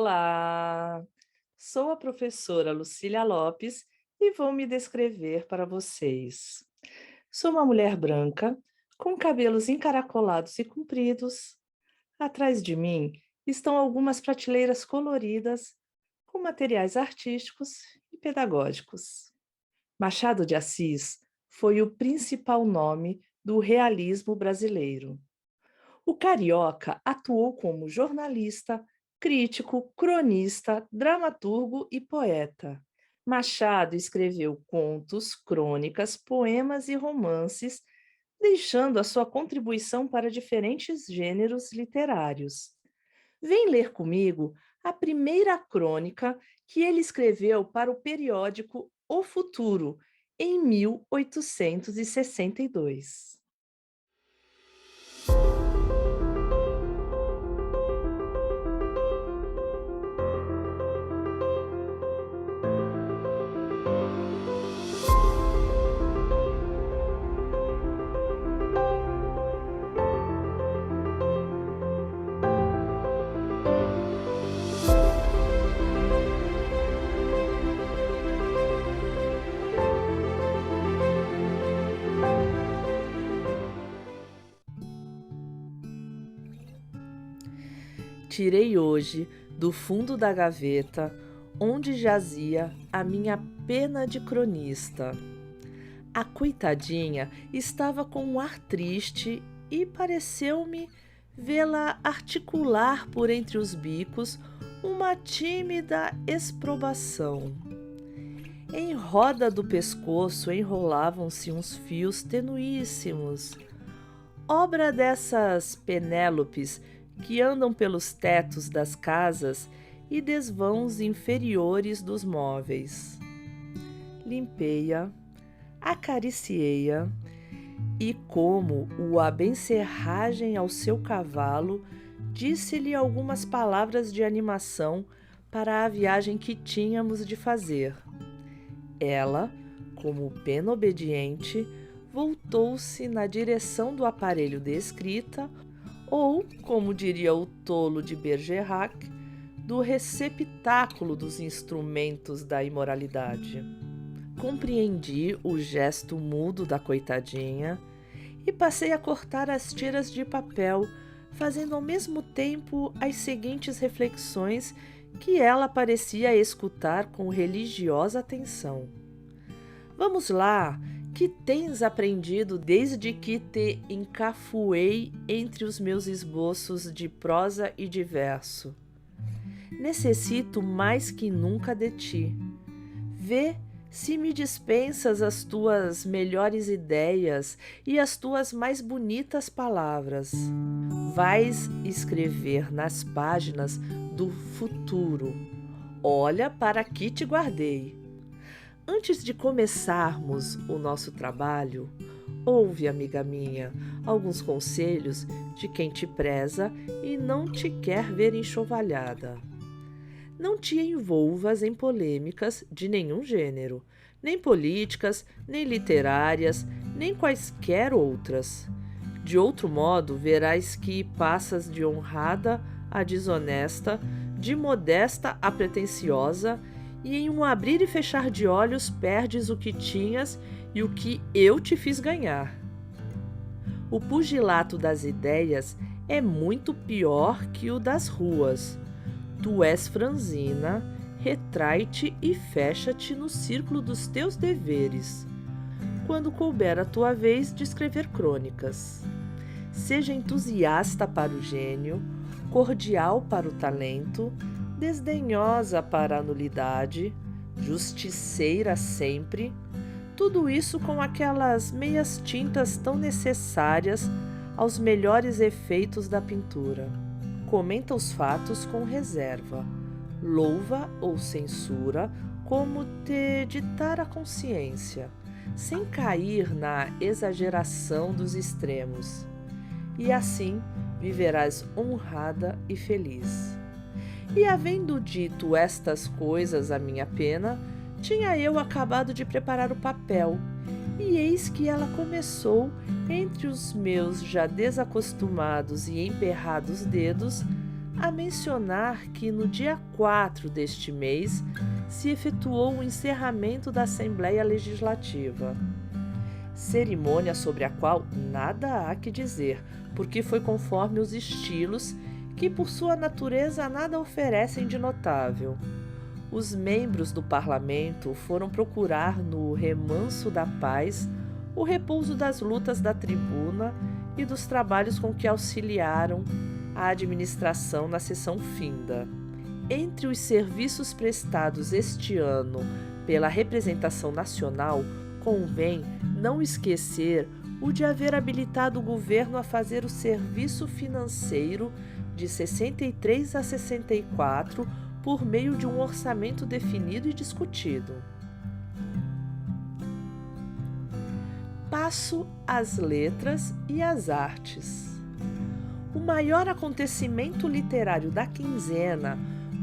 Olá, sou a professora Lucília Lopes e vou me descrever para vocês. Sou uma mulher branca, com cabelos encaracolados e compridos. Atrás de mim estão algumas prateleiras coloridas com materiais artísticos e pedagógicos. Machado de Assis foi o principal nome do realismo brasileiro. O carioca atuou como jornalista, crítico, cronista, dramaturgo e poeta. Machado escreveu contos, crônicas, poemas e romances, deixando a sua contribuição para diferentes gêneros literários. Vem ler comigo a primeira crônica que ele escreveu para o periódico O Futuro, em 1862. Tirei hoje do fundo da gaveta, onde jazia a minha pena de cronista. A coitadinha estava com um ar triste e pareceu-me vê-la articular por entre os bicos uma tímida exprobação. Em roda do pescoço enrolavam-se uns fios tenuíssimos, obra dessas Penélopes que andam pelos tetos das casas e desvãos inferiores dos móveis. Limpei-a, acariciei-a e, como o abencerragem ao seu cavalo, disse-lhe algumas palavras de animação para a viagem que tínhamos de fazer. Ela, como pena obediente, voltou-se na direção do aparelho de escrita, ou, como diria o tolo de Bergerac, do receptáculo dos instrumentos da imoralidade. Compreendi o gesto mudo da coitadinha e passei a cortar as tiras de papel, fazendo ao mesmo tempo as seguintes reflexões que ela parecia escutar com religiosa atenção. Vamos lá! Que tens aprendido desde que te encafuei entre os meus esboços de prosa e de verso? Necessito mais que nunca de ti. Vê se me dispensas as tuas melhores ideias e as tuas mais bonitas palavras. Vais escrever nas páginas do futuro. Olha para que te guardei. Antes de começarmos o nosso trabalho, ouve, amiga minha, alguns conselhos de quem te preza e não te quer ver enxovalhada. Não te envolvas em polêmicas de nenhum gênero, nem políticas, nem literárias, nem quaisquer outras. De outro modo, verás que passas de honrada a desonesta, de modesta a pretensiosa, e em um abrir e fechar de olhos perdes o que tinhas e o que eu te fiz ganhar. O pugilato das ideias é muito pior que o das ruas. Tu és franzina, retrai-te e fecha-te no círculo dos teus deveres, quando couber a tua vez de escrever crônicas. Seja entusiasta para o gênio, cordial para o talento, desdenhosa para a nulidade, justiceira sempre, tudo isso com aquelas meias tintas tão necessárias aos melhores efeitos da pintura. Comenta os fatos com reserva, louva ou censura como te ditar a consciência, sem cair na exageração dos extremos, e assim viverás honrada e feliz. E havendo dito estas coisas à minha pena, tinha eu acabado de preparar o papel, e eis que ela começou, entre os meus já desacostumados e emperrados dedos, a mencionar que no dia 4 deste mês se efetuou o encerramento da Assembleia Legislativa. Cerimônia sobre a qual nada há que dizer, porque foi conforme os estilos que, por sua natureza, nada oferecem de notável. Os membros do parlamento foram procurar no remanso da paz o repouso das lutas da tribuna e dos trabalhos com que auxiliaram a administração na sessão finda. Entre os serviços prestados este ano pela representação nacional, convém não esquecer o de haver habilitado o governo a fazer o serviço financeiro de 63 a 64 por meio de um orçamento definido e discutido. Passo às letras e às artes. O maior acontecimento literário da quinzena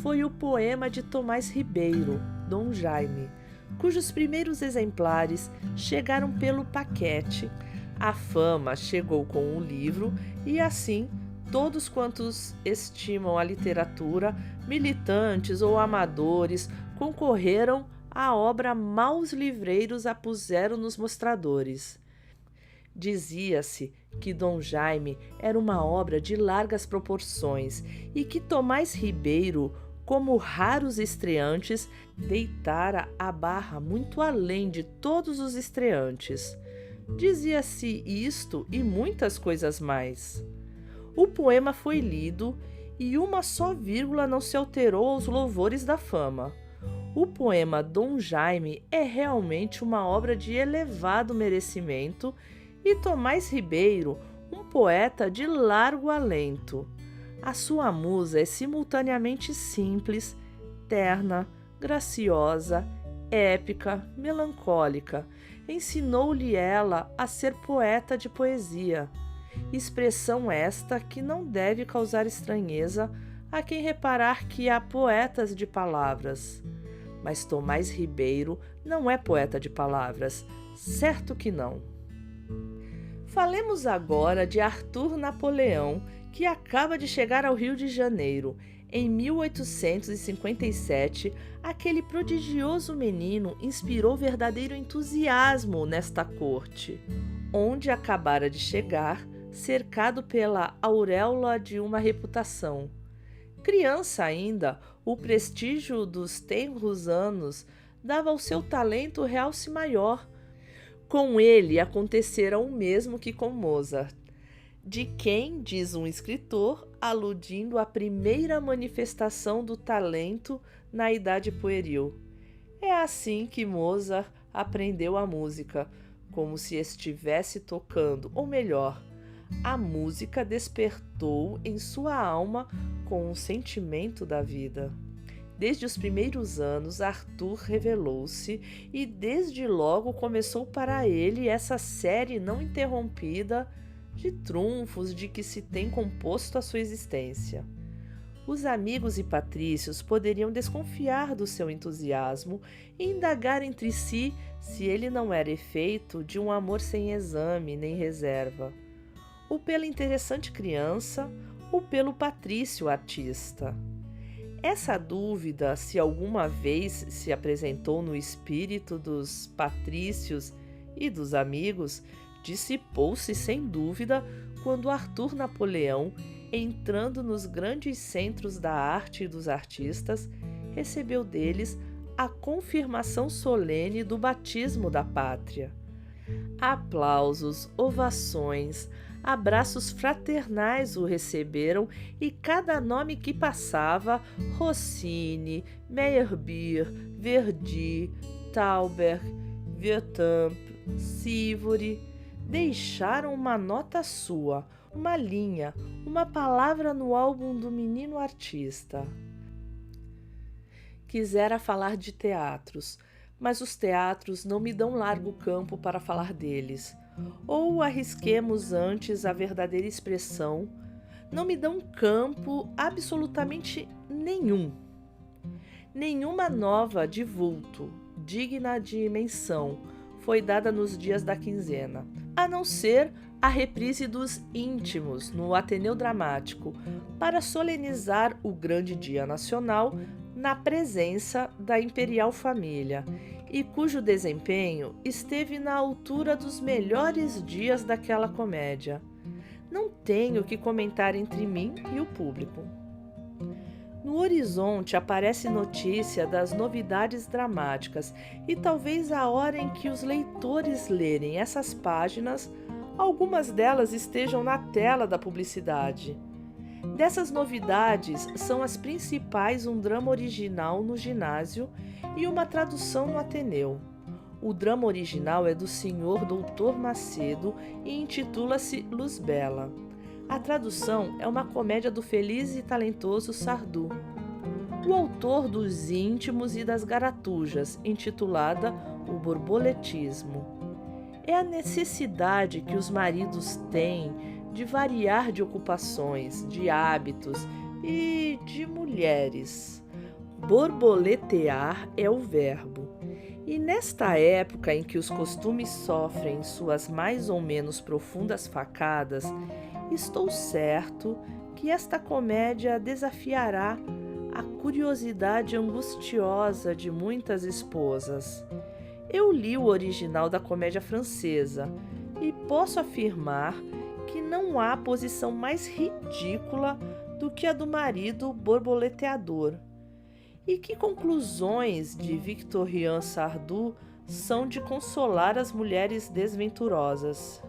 foi o poema de Tomás Ribeiro, Dom Jaime, cujos primeiros exemplares chegaram pelo paquete. A fama chegou com o livro e, assim, todos quantos estimam a literatura, militantes ou amadores, concorreram à obra maus livreiros a puseram nos mostradores. Dizia-se que Dom Jaime era uma obra de largas proporções e que Tomás Ribeiro, como raros estreantes, deitara a barra muito além de todos os estreantes. Dizia-se isto e muitas coisas mais. O poema foi lido e uma só vírgula não se alterou aos louvores da fama. O poema Dom Jaime é realmente uma obra de elevado merecimento e Tomás Ribeiro, um poeta de largo alento. A sua musa é simultaneamente simples, terna, graciosa, épica, melancólica. Ensinou-lhe ela a ser poeta de poesia, expressão esta que não deve causar estranheza a quem reparar que há poetas de palavras. Mas Tomás Ribeiro não é poeta de palavras, certo que não. Falemos agora de Arthur Napoleão, que acaba de chegar ao Rio de Janeiro. Em 1857, aquele prodigioso menino inspirou verdadeiro entusiasmo nesta corte, onde acabara de chegar, cercado pela auréola de uma reputação. Criança ainda, o prestígio dos tenros anos dava ao seu talento realce maior. Com ele acontecera o mesmo que com Mozart, de quem, diz um escritor, aludindo à primeira manifestação do talento na idade pueril. É assim que Mozart aprendeu a música, como se estivesse tocando, ou melhor, a música despertou em sua alma com um sentimento da vida. Desde os primeiros anos, Arthur revelou-se e desde logo começou para ele essa série não interrompida de trunfos de que se tem composto a sua existência. Os amigos e patrícios poderiam desconfiar do seu entusiasmo e indagar entre si se ele não era efeito de um amor sem exame nem reserva, ou pela interessante criança, ou pelo patrício artista. Essa dúvida, se alguma vez se apresentou no espírito dos patrícios e dos amigos, dissipou-se sem dúvida quando Arthur Napoleão, entrando nos grandes centros da arte e dos artistas, recebeu deles a confirmação solene do batismo da pátria. Aplausos, ovações, abraços fraternais o receberam e cada nome que passava, Rossini, Meyerbeer, Verdi, Thalberg, Werthamp, Sivori, deixaram uma nota sua, uma linha, uma palavra no álbum do menino artista. Quisera falar de teatros, mas os teatros não me dão largo campo para falar deles. Ou arrisquemos antes a verdadeira expressão, não me dão campo absolutamente nenhum. Nenhuma nova de vulto, digna de menção, foi dada nos dias da quinzena, a não ser a reprise dos Íntimos no Ateneu Dramático, para solenizar o grande dia nacional na presença da imperial família, e cujo desempenho esteve na altura dos melhores dias daquela comédia. Não tenho o que comentar entre mim e o público. No horizonte aparece notícia das novidades dramáticas e talvez a hora em que os leitores lerem essas páginas, algumas delas estejam na tela da publicidade. Dessas novidades são as principais um drama original no ginásio e uma tradução no Ateneu. O drama original é do Sr. Doutor Macedo e intitula-se Luz Bela. A tradução é uma comédia do feliz e talentoso Sardou, o autor dos Íntimos e das Garatujas, intitulada O Borboletismo. É a necessidade que os maridos têm de variar de ocupações, de hábitos e de mulheres. Borboletear é o verbo. E nesta época em que os costumes sofrem suas mais ou menos profundas facadas, estou certo que esta comédia desafiará a curiosidade angustiosa de muitas esposas. Eu li o original da comédia francesa e posso afirmar que não há posição mais ridícula do que a do marido borboleteador. E que conclusões de Victorien Sardou são de consolar as mulheres desventurosas.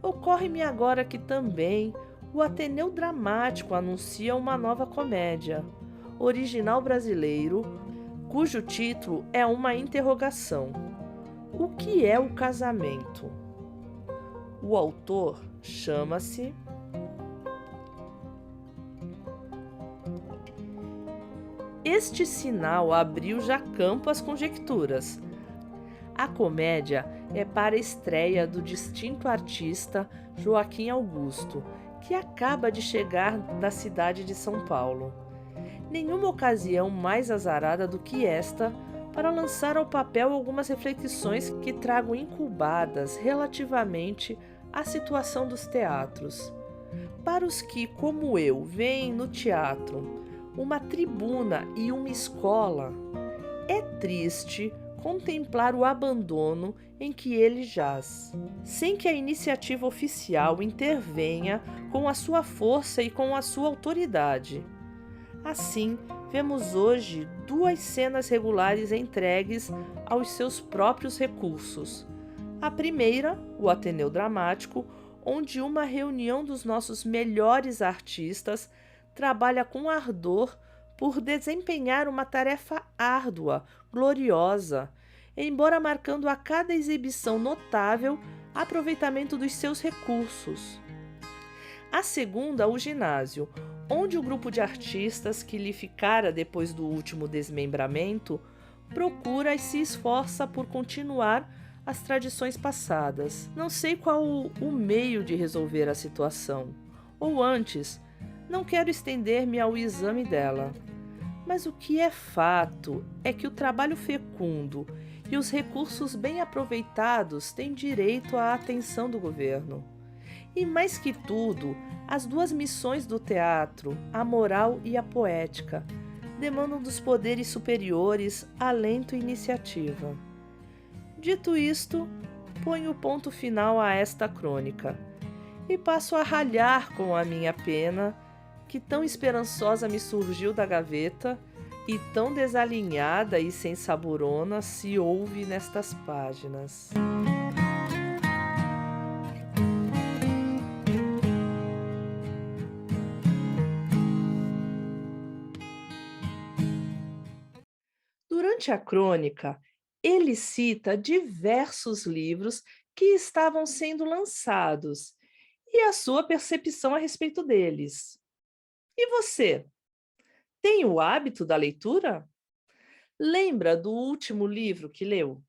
Ocorre-me agora que também o Ateneu Dramático anuncia uma nova comédia, original brasileiro, cujo título é uma interrogação: o que é o casamento? O autor chama-se Este sinal abriu já campo às conjecturas. A comédia é para a estreia do distinto artista Joaquim Augusto, que acaba de chegar da cidade de São Paulo. Nenhuma ocasião mais azarada do que esta para lançar ao papel algumas reflexões que trago incubadas relativamente à situação dos teatros. Para os que, como eu, veem no teatro uma tribuna e uma escola, é triste contemplar o abandono em que ele jaz, sem que a iniciativa oficial intervenha com a sua força e com a sua autoridade. Assim, vemos hoje duas cenas regulares entregues aos seus próprios recursos. A primeira, o Ateneu Dramático, onde uma reunião dos nossos melhores artistas trabalha com ardor por desempenhar uma tarefa árdua, gloriosa, embora marcando a cada exibição notável aproveitamento dos seus recursos. A segunda, o ginásio, onde o grupo de artistas que lhe ficara depois do último desmembramento procura e se esforça por continuar as tradições passadas. Não sei qual o meio de resolver a situação, ou antes, não quero estender-me ao exame dela. Mas o que é fato é que o trabalho fecundo e os recursos bem aproveitados têm direito à atenção do governo. E mais que tudo, as duas missões do teatro, a moral e a poética, demandam dos poderes superiores alento e iniciativa. Dito isto, ponho ponto final a esta crônica e passo a ralhar com a minha pena, que tão esperançosa me surgiu da gaveta e tão desalinhada e sem saborona se ouve nestas páginas. Durante a crônica, ele cita diversos livros que estavam sendo lançados e a sua percepção a respeito deles. E você, tem o hábito da leitura? Lembra do último livro que leu?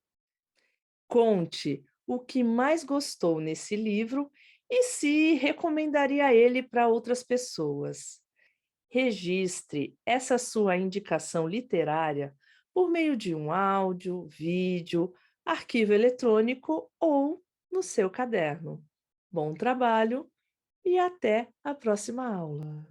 Conte o que mais gostou nesse livro e se recomendaria ele para outras pessoas. Registre essa sua indicação literária por meio de um áudio, vídeo, arquivo eletrônico ou no seu caderno. Bom trabalho e até a próxima aula.